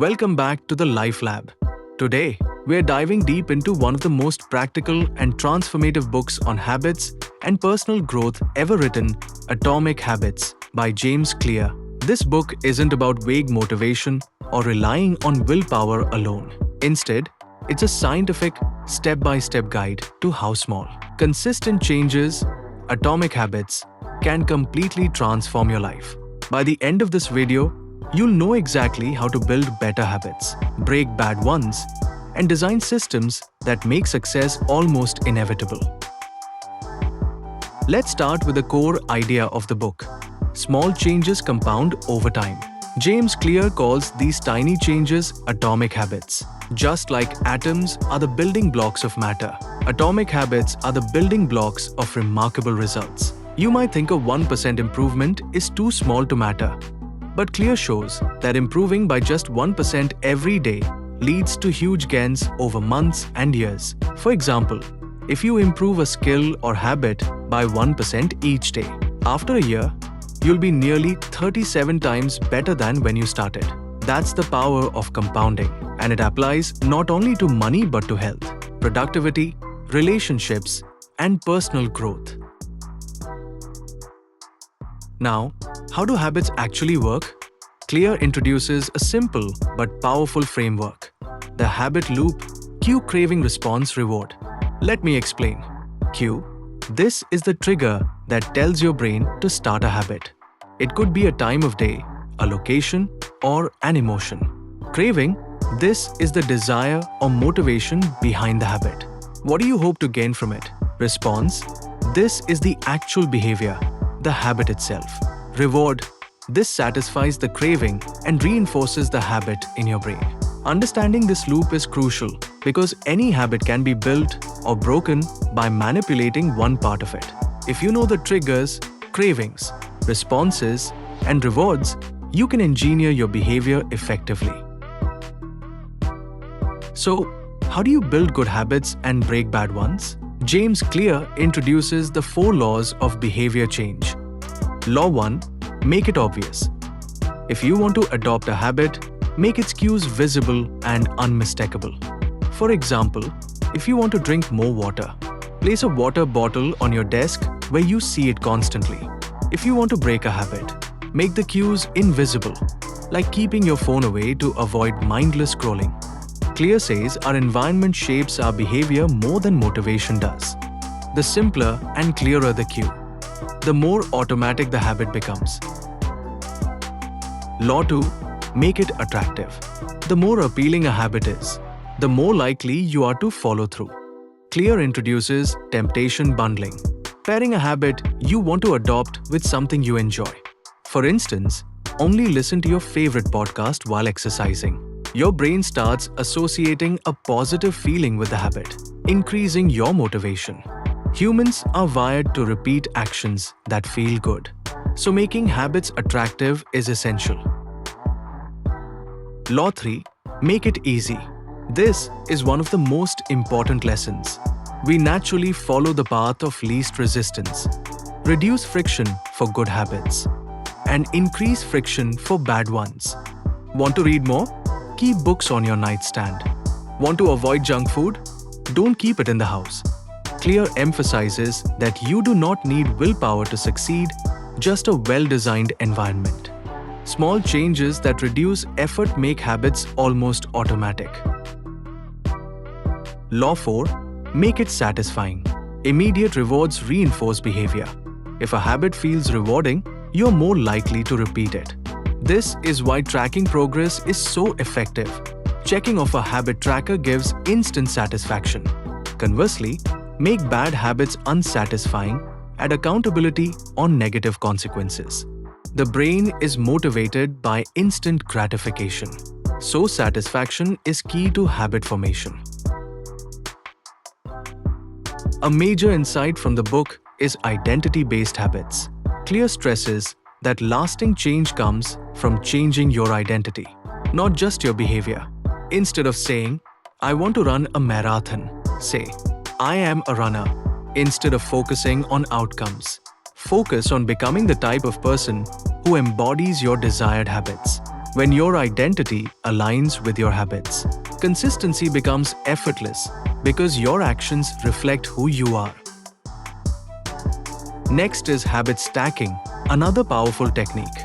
Welcome back to the Life Lab. Today, we're diving deep into one of the most practical and transformative books on habits and personal growth ever written, Atomic Habits by James Clear. This book isn't about vague motivation or relying on willpower alone. Instead, it's a scientific, step-by-step guide to how small, consistent changes, atomic habits, can completely transform your life. By the end of this video, you'll know exactly how to build better habits, break bad ones, and design systems that make success almost inevitable. Let's start with the core idea of the book. Small changes compound over time. James Clear calls these tiny changes atomic habits. Just like atoms are the building blocks of matter, atomic habits are the building blocks of remarkable results. You might think a 1% improvement is too small to matter, but Clear shows that improving by just 1% every day leads to huge gains over months and years. For example, if you improve a skill or habit by 1% each day, after a year, you'll be nearly 37 times better than when you started. That's the power of compounding, and it applies not only to money but to health, productivity, relationships, and personal growth. Now, how do habits actually work? Clear introduces a simple but powerful framework. The habit loop, cue craving response reward. Let me explain. Cue. This is the trigger that tells your brain to start a habit. It could be a time of day, a location, or an emotion. Craving. This is the desire or motivation behind the habit. What do you hope to gain from it? Response. This is the actual behavior, the habit itself. Reward. This satisfies the craving and reinforces the habit in your brain. Understanding this loop is crucial because any habit can be built or broken by manipulating one part of it. If you know the triggers, cravings, responses, and rewards, you can engineer your behavior effectively. So, how do you build good habits and break bad ones? James Clear introduces the 4 laws of behavior change. Law 1. Make it obvious. If you want to adopt a habit, make its cues visible and unmistakable. For example, if you want to drink more water, place a water bottle on your desk where you see it constantly. If you want to break a habit, make the cues invisible, like keeping your phone away to avoid mindless scrolling. Clear says our environment shapes our behavior more than motivation does. The simpler and clearer the cue, the more automatic the habit becomes. Law 2. Make it attractive. The more appealing a habit is, the more likely you are to follow through. Clear introduces temptation bundling, pairing a habit you want to adopt with something you enjoy. For instance, only listen to your favorite podcast while exercising. Your brain starts associating a positive feeling with the habit, increasing your motivation. Humans are wired to repeat actions that feel good, so making habits attractive is essential. Law 3. Make it easy. This is one of the most important lessons. We naturally follow the path of least resistance. Reduce friction for good habits and increase friction for bad ones. Want to read more? Keep books on your nightstand. Want to avoid junk food? Don't keep it in the house. Clear emphasizes that you do not need willpower to succeed, just a well-designed environment. Small changes that reduce effort make habits almost automatic. Law 4. Make it satisfying. Immediate rewards reinforce behavior. If a habit feels rewarding, you're more likely to repeat it. This is why tracking progress is so effective. Checking off a habit tracker gives instant satisfaction. Conversely, make bad habits unsatisfying, add accountability on negative consequences. The brain is motivated by instant gratification, so satisfaction is key to habit formation. A major insight from the book is identity-based habits. Clear stresses that lasting change comes from changing your identity, not just your behavior. Instead of saying, "I want to run a marathon," say, "I am a runner." Instead of focusing on outcomes, focus on becoming the type of person who embodies your desired habits. When your identity aligns with your habits, consistency becomes effortless because your actions reflect who you are. Next is habit stacking, another powerful technique.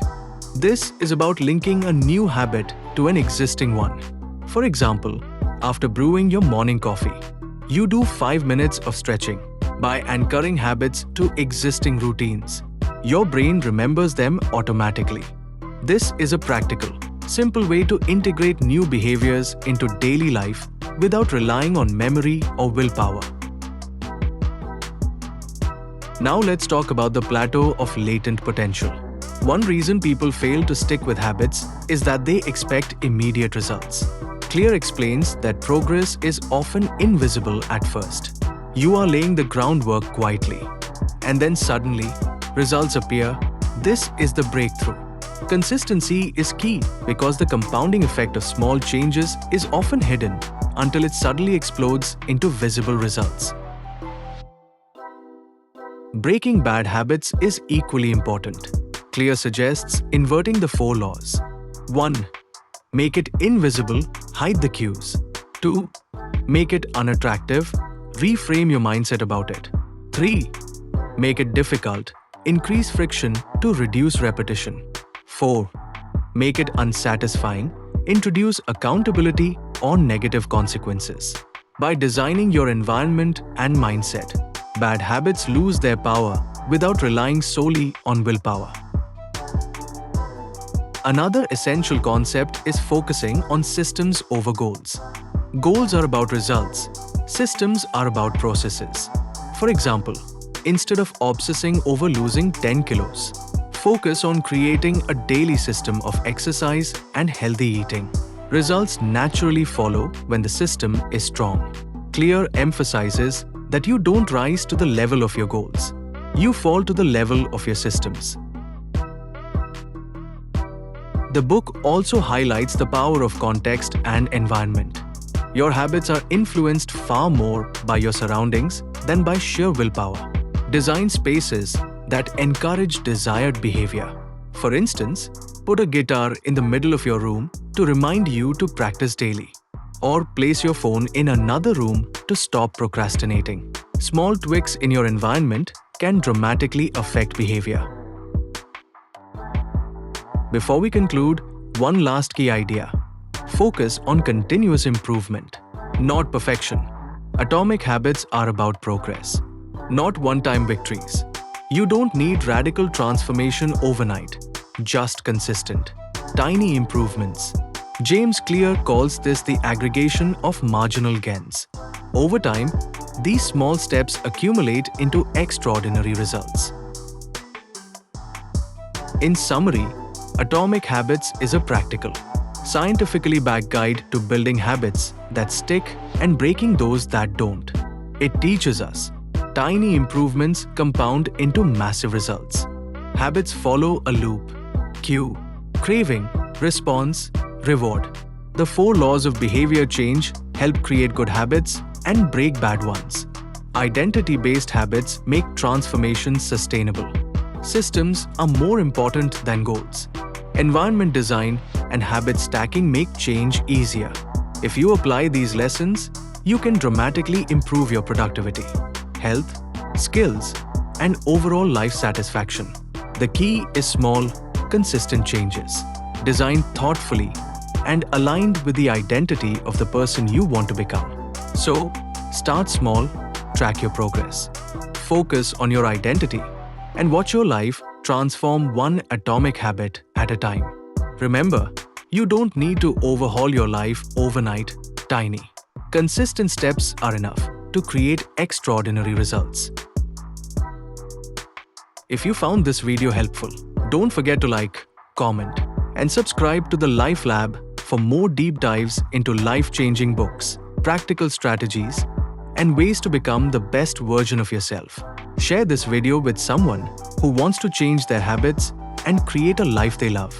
This is about linking a new habit to an existing one. For example, after brewing your morning coffee, you do 5 minutes of stretching. By anchoring habits to existing routines, your brain remembers them automatically. This is a practical, simple way to integrate new behaviors into daily life without relying on memory or willpower. Now let's talk about the plateau of latent potential. One reason people fail to stick with habits is that they expect immediate results. Clear explains that progress is often invisible at first. You are laying the groundwork quietly, and then suddenly, results appear. This is the breakthrough. Consistency is key because the compounding effect of small changes is often hidden until it suddenly explodes into visible results. Breaking bad habits is equally important. Clear suggests inverting the 4 laws. 1. Make it invisible, hide the cues. 2. Make it unattractive, reframe your mindset about it. 3. Make it difficult, increase friction to reduce repetition. 4. Make it unsatisfying, introduce accountability or negative consequences. By designing your environment and mindset, bad habits lose their power without relying solely on willpower. Another essential concept is focusing on systems over goals. Goals are about results. Systems are about processes. For example, instead of obsessing over losing 10 kilos, focus on creating a daily system of exercise and healthy eating. Results naturally follow when the system is strong. Clear emphasizes that you don't rise to the level of your goals. You fall to the level of your systems. The book also highlights the power of context and environment. Your habits are influenced far more by your surroundings than by sheer willpower. Design spaces that encourage desired behavior. For instance, put a guitar in the middle of your room to remind you to practice daily. Or place your phone in another room to stop procrastinating. Small tweaks in your environment can dramatically affect behavior. Before we conclude, one last key idea. Focus on continuous improvement, not perfection. Atomic habits are about progress, not one-time victories. You don't need radical transformation overnight, just consistent, tiny improvements. James Clear calls this the aggregation of marginal gains. Over time, these small steps accumulate into extraordinary results. In summary, Atomic Habits is a practical, scientifically backed guide to building habits that stick and breaking those that don't. It teaches us tiny improvements compound into massive results. Habits follow a loop: cue, craving, response, reward. The 4 laws of behavior change help create good habits and break bad ones. Identity-based habits make transformation sustainable. Systems are more important than goals. Environment design and habit stacking make change easier. If you apply these lessons, you can dramatically improve your productivity, health, skills, and overall life satisfaction. The key is small, consistent changes, designed thoughtfully and aligned with the identity of the person you want to become. So, start small, track your progress, focus on your identity, and watch your life transform one atomic habit at a time. Remember, you don't need to overhaul your life overnight. Tiny, consistent steps are enough to create extraordinary results. If you found this video helpful, don't forget to like, comment, and subscribe to the Life Lab for more deep dives into life-changing books, practical strategies, and ways to become the best version of yourself. Share this video with someone who wants to change their habits and create a life they love.